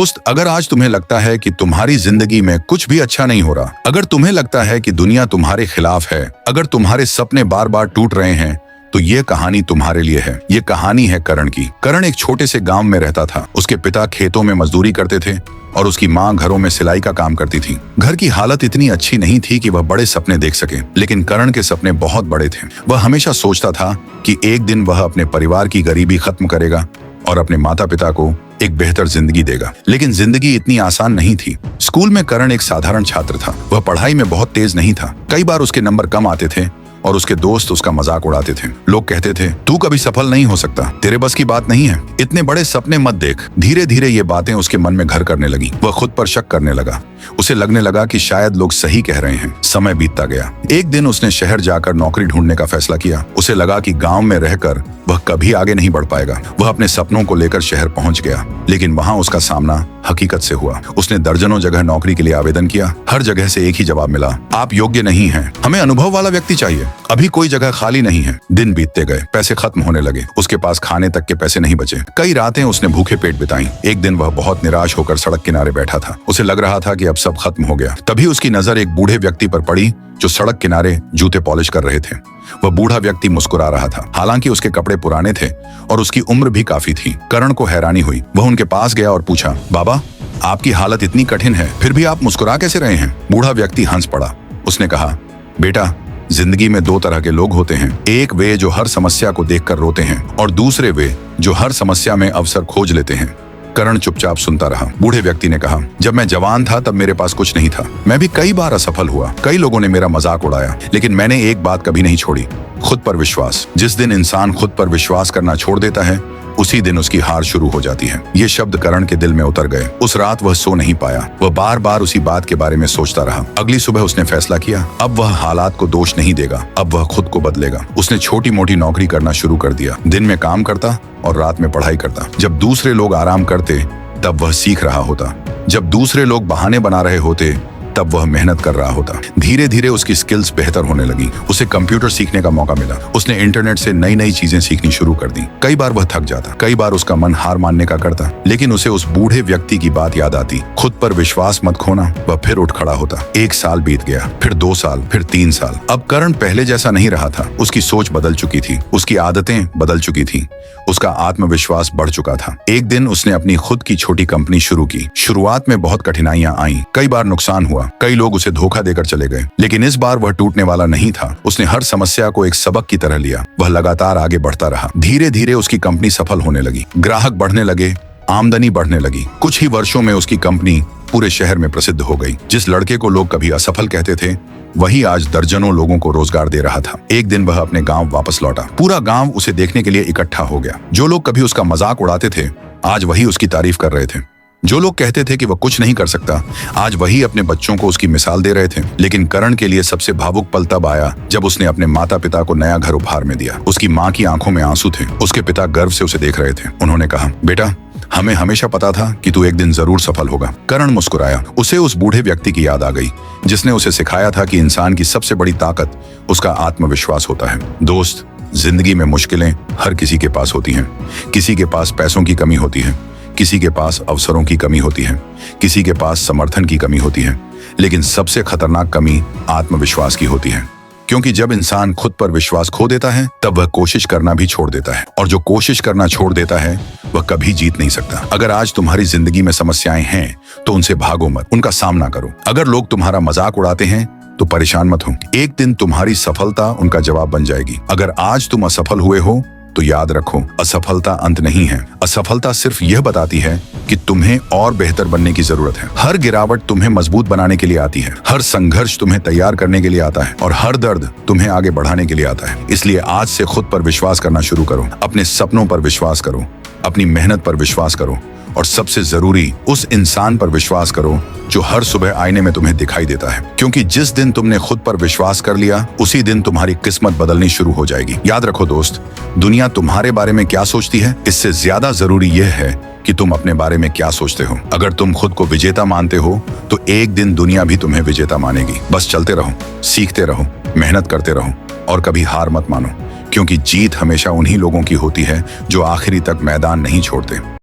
दोस्त, अगर आज तुम्हें लगता है कि तुम्हारी जिंदगी में कुछ भी अच्छा नहीं हो रहा, अगर तुम्हें लगता है कि दुनिया तुम्हारे खिलाफ है, अगर तुम्हारे सपने बार बार टूट रहे हैं, तो ये कहानी तुम्हारे लिए है। ये कहानी है करण की। करण एक छोटे से गांव में रहता था। उसके पिता खेतों में मजदूरी करते थे और उसकी माँ घरों में सिलाई का काम करती थी। घर की हालत इतनी अच्छी नहीं थी कि वह बड़े सपने देख सके, लेकिन करण के सपने बहुत बड़े थे। वह हमेशा सोचता था कि एक दिन वह अपने परिवार की गरीबी खत्म करेगा और अपने माता पिता को एक बेहतर जिंदगी देगा। लेकिन जिंदगी इतनी आसान नहीं थी। स्कूल में करण एक साधारण छात्र था। वह पढ़ाई में बहुत तेज नहीं था। कई बार उसके नंबर कम आते थे और उसके दोस्त उसका मजाक उड़ाते थे। लोग कहते थे, तू कभी सफल नहीं हो सकता, तेरे बस की बात नहीं है, इतने बड़े सपने मत देख। धीरे धीरे ये बातें उसके मन में घर करने लगी। वह खुद पर शक करने लगा। उसे लगने लगा कि शायद लोग सही कह रहे हैं। समय बीतता गया। एक दिन उसने शहर जाकर नौकरी ढूंढने का फैसला किया। उसे लगा कि गांव में रहकर वह कभी आगे नहीं बढ़ पाएगा। वह अपने सपनों को लेकर शहर पहुंच गया, लेकिन वहां उसका सामना हकीकत से हुआ। उसने दर्जनों जगह नौकरी के लिए आवेदन किया। हर जगह से एक ही जवाब मिला, आप योग्य नहीं हैं, हमें अनुभव वाला व्यक्ति चाहिए। अभी कोई जगह खाली नहीं है। दिन बीतते गए, पैसे खत्म होने लगे। उसके पास खाने तक के पैसे नहीं बचे। कई रातें उसने भूखे पेट बिताई। एक दिन वह बहुत निराश होकर सड़क किनारे बैठा था। उसे लग रहा था कि अब सब खत्म हो गया। तभी उसकी नजर एक बूढ़े व्यक्ति पर पड़ी जो सड़क किनारे जूते पॉलिश कर रहे थे। वह बूढ़ा व्यक्ति मुस्कुरा रहा था। हालांकि उसके कपड़े पुराने थे और उसकी उम्र भी काफी थी। करण को हैरानी हुई। वह उनके पास गया और पूछा, बाबा, आपकी हालत इतनी कठिन है, फिर भी आप मुस्कुरा कैसे रहे हैं? बूढ़ा व्यक्ति हंस पड़ा। उसने कहा, बेटा, जिंदगी में दो तरह के लोग होते हैं। एक वे जो हर समस्या को देखकर रोते हैं और दूसरे वे जो हर समस्या में अवसर खोज लेते हैं। करण चुपचाप सुनता रहा। बूढ़े व्यक्ति ने कहा, जब मैं जवान था तब मेरे पास कुछ नहीं था। मैं भी कई बार असफल हुआ। कई लोगों ने मेरा मजाक उड़ाया, लेकिन मैंने एक बात कभी नहीं छोड़ी, खुद पर विश्वास। जिस दिन इंसान खुद पर विश्वास करना छोड़ देता है, उसी दिन उसकी हार शुरू हो जाती है। ये शब्द करण के दिल में उतर गए। उस रात वह सो नहीं पाया। वह बार बार उसी बात के बारे में सोचता रहा। अगली सुबह उसने फैसला किया, अब वह हालात को दोष नहीं देगा, अब वह खुद को बदलेगा। उसने छोटी मोटी नौकरी करना शुरू कर दिया। दिन में काम करता और रात में पढ़ाई करता। जब दूसरे लोग आराम करते तब वह सीख रहा होता। जब दूसरे लोग बहाने बना रहे होते तब वह मेहनत कर रहा होता। धीरे धीरे उसकी स्किल्स बेहतर होने लगी। उसे कंप्यूटर सीखने का मौका मिला। उसने इंटरनेट से नई नई चीजें सीखनी शुरू कर दी। कई बार वह थक जाता, कई बार उसका मन हार मानने का करता, लेकिन उसे उस बूढ़े व्यक्ति की बात याद आती, खुद पर विश्वास मत खोना। वह फिर उठ खड़ा होता। 1 साल बीत गया, फिर 2 साल, फिर 3 साल। अब करण पहले जैसा नहीं रहा था। उसकी सोच बदल चुकी थी, उसकी आदतें बदल चुकी थी, उसका आत्मविश्वास बढ़ चुका था। एक दिन उसने अपनी खुद की छोटी कंपनी शुरू की। शुरुआत में बहुत कठिनाइयां आईं, कई बार नुकसान हुआ, कई लोग उसे धोखा देकर चले गए, लेकिन इस बार वह टूटने वाला नहीं था। उसने हर समस्या को एक सबक की तरह लिया। वह लगातार आगे बढ़ता रहा। धीरे धीरे उसकी कंपनी सफल होने लगी। ग्राहक बढ़ने लगे, आमदनी बढ़ने लगी। कुछ ही वर्षों में उसकी कंपनी पूरे शहर में प्रसिद्ध हो गई। जिस लड़के को लोग कभी असफल कहते थे, वही आज दर्जनों लोगों को रोजगार दे रहा था। एक दिन वह अपने गांव वापस लौटा। पूरा गांव उसे देखने के लिए इकट्ठा हो गया। जो लोग कभी उसका मजाक उड़ाते थे, आज वही उसकी तारीफ कर रहे थे। जो लोग कहते थे कि वह कुछ नहीं कर सकता, आज वही अपने बच्चों को उसकी मिसाल दे रहे थे। लेकिन करण के लिए सबसे भावुक पल तब आया जब उसने अपने माता पिता को नया घर उपहार में दिया। उसकी माँ की आंखों में आंसू थे। उसके पिता गर्व से उसे देख रहे थे। उन्होंने कहा, बेटा, हमें हमेशा पता था कि तू एक दिन जरूर सफल होगा। करण मुस्कुराया। उसे उस बूढ़े व्यक्ति की याद आ गई जिसने उसे सिखाया था कि इंसान की सबसे बड़ी ताकत उसका आत्मविश्वास होता है। दोस्त, जिंदगी में मुश्किलें हर किसी के पास होती हैं। किसी के पास पैसों की कमी होती है, किसी के पास अवसरों की कमी होती है, किसी के पास समर्थन की कमी होती है, लेकिन सबसे खतरनाक कमी आत्मविश्वास की होती है। क्योंकि जब इंसान खुद पर विश्वास खो देता है, तब वह कोशिश करना भी छोड़ देता है, और जो कोशिश करना छोड़ देता है वह कभी जीत नहीं सकता। अगर आज तुम्हारी जिंदगी में समस्याएं हैं तो उनसे भागो मत, उनका सामना करो। अगर लोग तुम्हारा मजाक उड़ाते हैं तो परेशान मत हो। एक दिन तुम्हारी सफलता उनका जवाब बन जाएगी। अगर आज तुम असफल हुए हो तो याद रखो, असफलता अंत नहीं है। असफलता सिर्फ यह बताती है कि तुम्हें और बेहतर बनने की जरूरत है। हर गिरावट तुम्हें मजबूत बनाने के लिए आती है, हर संघर्ष तुम्हें तैयार करने के लिए आता है, और हर दर्द तुम्हें आगे बढ़ाने के लिए आता है। इसलिए आज से खुद पर विश्वास करना शुरू करो। अपने सपनों पर विश्वास करो, अपनी मेहनत पर विश्वास करो, और सबसे जरूरी, उस इंसान पर विश्वास करो जो हर सुबह आईने में तुम्हें दिखाई देता है। क्योंकि जिस दिन तुमने खुद पर विश्वास कर लिया, उसी दिन तुम्हारी किस्मत बदलनी शुरू हो जाएगी। याद रखो दोस्त, दुनिया तुम्हारे बारे में क्या सोचती है, इससे ज्यादा जरूरी यह है कि तुम अपने बारे में क्या सोचते हो। अगर तुम खुद को विजेता मानते हो तो एक दिन दुनिया भी तुम्हें विजेता मानेगी। बस चलते रहो, सीखते रहो, मेहनत करते रहो, और कभी हार मत मानो, क्योंकि जीत हमेशा उन्हीं लोगों की होती है जो आखिरी तक मैदान नहीं छोड़ते।